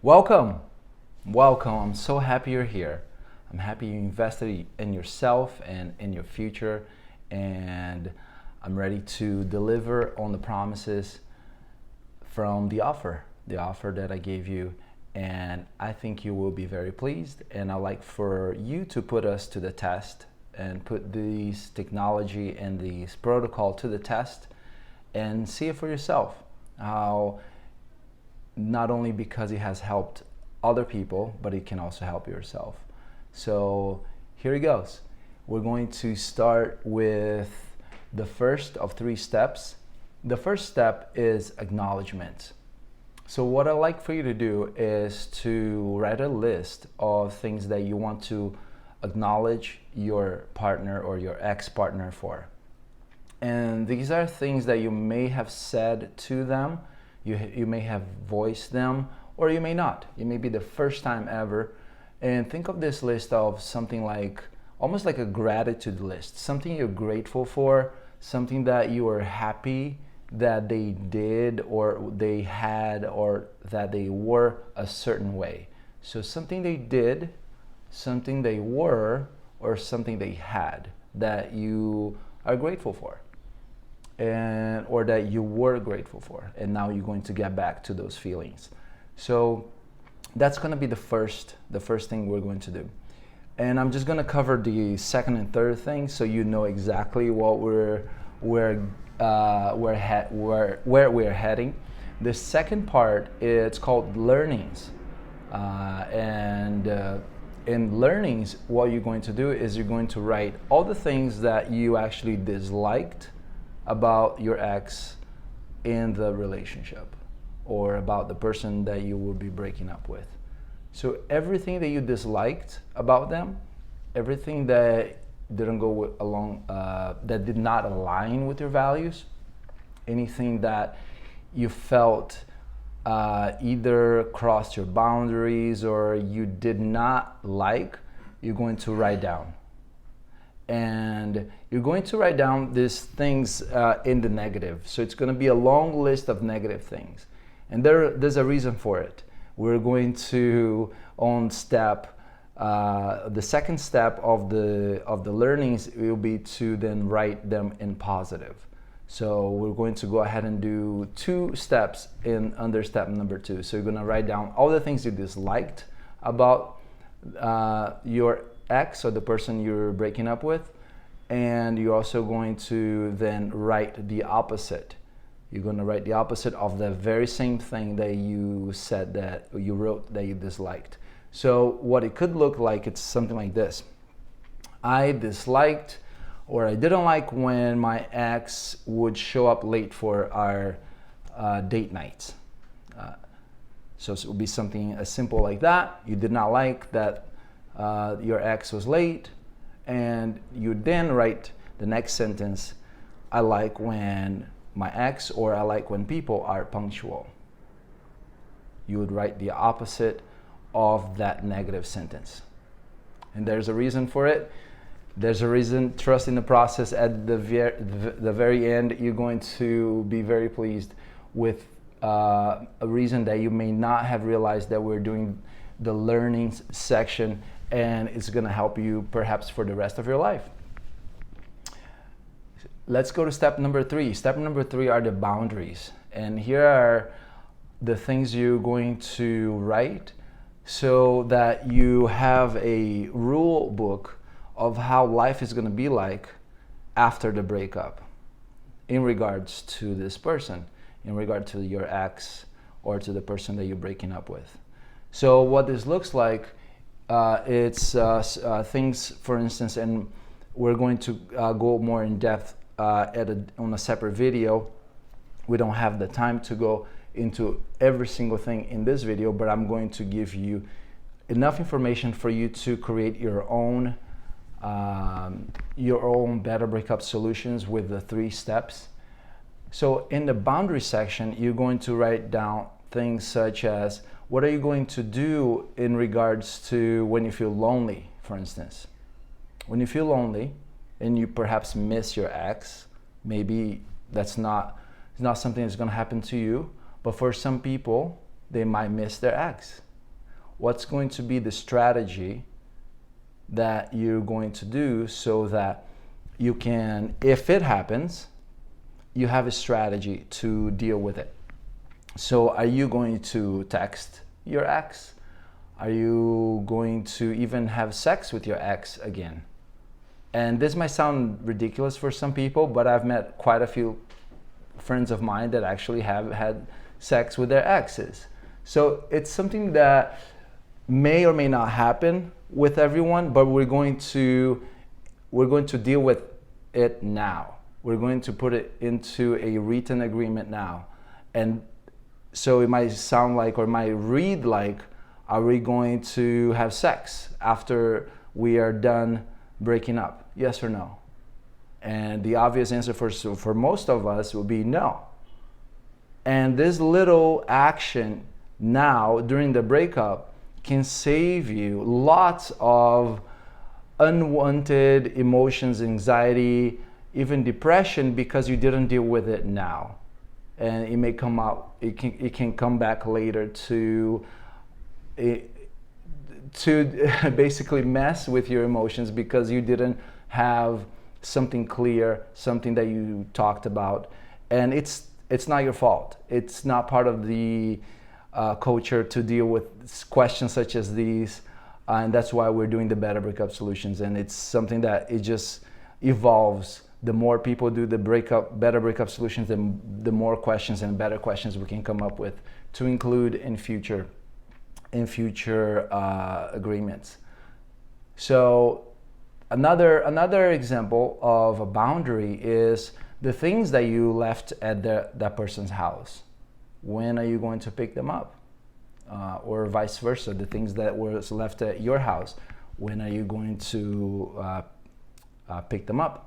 Welcome. Welcome. I'm so happy you're here. I'm happy you invested in yourself and in your future, and I'm ready to deliver on the promises from the offer that I gave you, and I think you will be very pleased. And I'd like for you to put us to the test and put these technology and these protocol to the test and see it for yourself how not only because it has helped other people, but it can also help yourself. So here it goes. We're going to start with the first of 3 steps. The first step is acknowledgement. So what I'd like for you to do is to write a list of things that you want to acknowledge your partner or your ex-partner for. And these are things that you may have said to them, you may have voiced them, or you may not. It may be the first time ever. And think of this list of something like, almost like a gratitude list, something you're grateful for, something that you are happy that they did or they had or that they were a certain way. So something they did, something they were, or something they had that you are grateful for. And or that you were grateful for, and now you're going to get back to those feelings. So that's going to be the first thing we're going to do, and I'm just going to cover the second and third thing so you know exactly what we're heading. The second part, it's called learnings, and in learnings, what you're going to do is you're going to write all the things that you actually disliked about your ex in the relationship, or about the person that you will be breaking up with. So everything that you disliked about them, everything that didn't go along, that did not align with your values, anything that you felt either crossed your boundaries or you did not like, you're going to write down. And you're going to write down these things in the negative. So it's going to be a long list of negative things. And there's a reason for it. We're going to, on step, the second step of the learnings will be to then write them in positive. So we're going to go ahead and do 2 steps under step number 2. So you're going to write down all the things you disliked about your ex or the person you're breaking up with, and you're also going to then write the opposite. You're going to write the opposite of the very same thing that you said that you wrote that you disliked. So what it could look like, it's something like this. I disliked or I didn't like when my ex would show up late for our date nights. So it would be something as simple like that. You did not like that your ex was late, and you then write the next sentence, I like when my ex, or I like when people are punctual. You would write the opposite of that negative sentence. And there's a reason for it. There's a reason. Trust in the process. At the very end, you're going to be very pleased with a reason that you may not have realized that we're doing the learnings section, and it's going to help you perhaps for the rest of your life. Let's go to step number 3. Step number 3 are the boundaries. And here are the things you're going to write so that you have a rule book of how life is going to be like after the breakup in regards to this person, in regard to your ex or to the person that you're breaking up with. So what this looks like, it's things, for instance, and we're going to go more in depth on a separate video. We don't have the time to go into every single thing in this video, but I'm going to give you enough information for you to create your own better breakup solutions with the 3 steps. So in the boundary section, you're going to write down things such as, what are you going to do in regards to when you feel lonely, for instance? When you feel lonely and you perhaps miss your ex, maybe it's not something that's going to happen to you, but for some people, they might miss their ex. what's going to be the strategy that you're going to do so that you can, if it happens, you have a strategy to deal with it. So are you going to text your ex? Are you going to even have sex with your ex again? And this might sound ridiculous for some people, but I've met quite a few friends of mine that actually have had sex with their exes. So it's something that may or may not happen with everyone, but we're going to deal with it now. We're going to put it into a written agreement now. And so it might sound like, or it might read like, are we going to have sex after we are done breaking up? Yes or no? And the obvious answer for most of us will be no. And this little action now during the breakup can save you lots of unwanted emotions, anxiety, even depression, because you didn't deal with it now. And it may come out, it can come back later to basically mess with your emotions because you didn't have something clear, something that you talked about. And it's not your fault. It's not part of the culture to deal with questions such as these. And that's why we're doing the Better Breakup Solutions. And it's something that it just evolves. The more people do the Better Breakup Solutions, the more questions and better questions we can come up with to include in future agreements. So another example of a boundary is the things that you left at that person's house. When are you going to pick them up? Or vice versa, the things that was left at your house, when are you going to pick them up?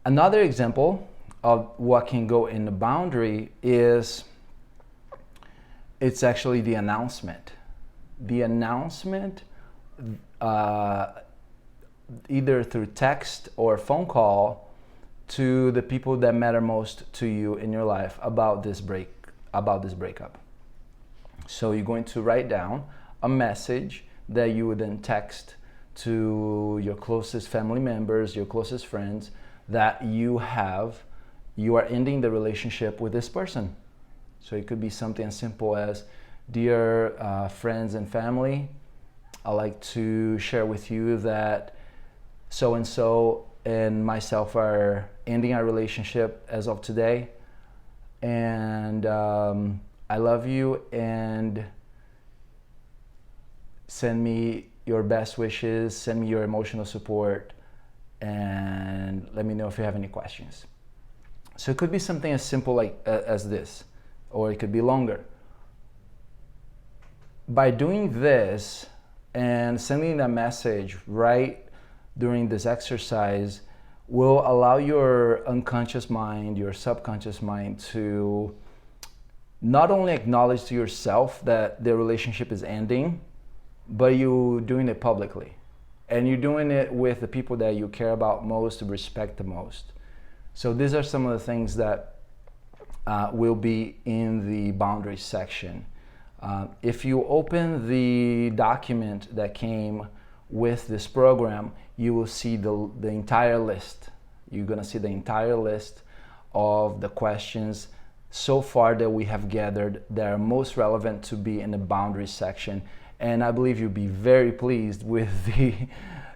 Another example of what can go in the boundary is it's actually the announcement. The announcement, either through text or phone call, to the people that matter most to you in your life about this breakup. So you're going to write down a message that you would then text to your closest family members, your closest friends, that you are ending the relationship with this person. So it could be something as simple as, dear friends and family, I'd like to share with you that so-and-so and myself are ending our relationship as of today, and I love you, and send me your best wishes, send me your emotional support, and let me know if you have any questions. So it could be something as simple like as this, or it could be longer. By doing this and sending that message right during this exercise will allow your unconscious mind, your subconscious mind, to not only acknowledge to yourself that the relationship is ending, but you're doing it publicly. And you're doing it with the people that you care about most, respect the most. So these are some of the things that will be in the boundaries section. If you open the document that came with this program, you will see the entire list. You're gonna see the entire list of the questions so far that we have gathered that are most relevant to be in the boundaries section. And I believe you'll be very pleased with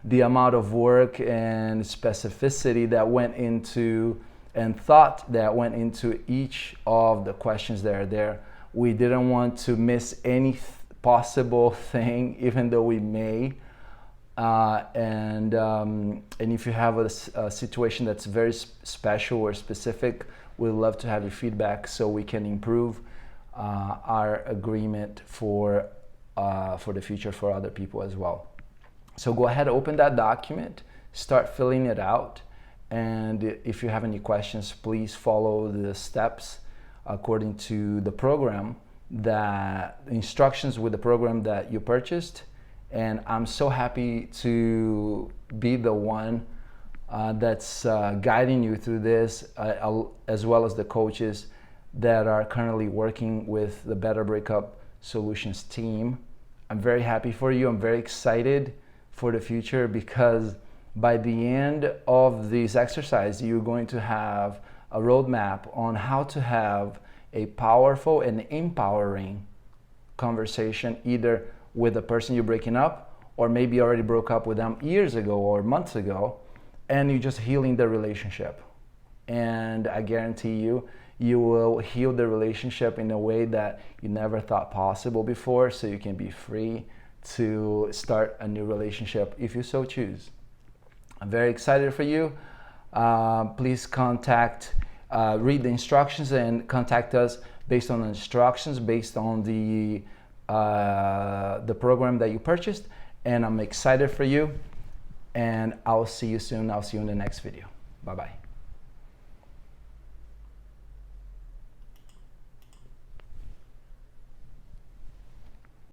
the amount of work and specificity that went into, and thought that went into each of the questions that are there. We didn't want to miss any possible thing, even though we may. And if you have a situation that's very special or specific, we'd love to have your feedback so we can improve our agreement for the future for other people as well. So go ahead, open that document, start filling it out, and if you have any questions, please follow the steps according to the program, instructions with the program that you purchased. And I'm so happy to be the one that's guiding you through this, as well as the coaches that are currently working with the Better Breakup Solutions team. I'm very happy for you. I'm very excited for the future, because by the end of this exercise, you're going to have a roadmap on how to have a powerful and empowering conversation, either with the person you're breaking up, or maybe you already broke up with them years ago or months ago, and you're just healing the relationship. And I guarantee you, you will heal the relationship in a way that you never thought possible before, so you can be free to start a new relationship if you so choose. I'm very excited for you. Please read the instructions and contact us based on the instructions, based on the program that you purchased. And I'm excited for you. And I'll see you soon. I'll see you in the next video. Bye-bye.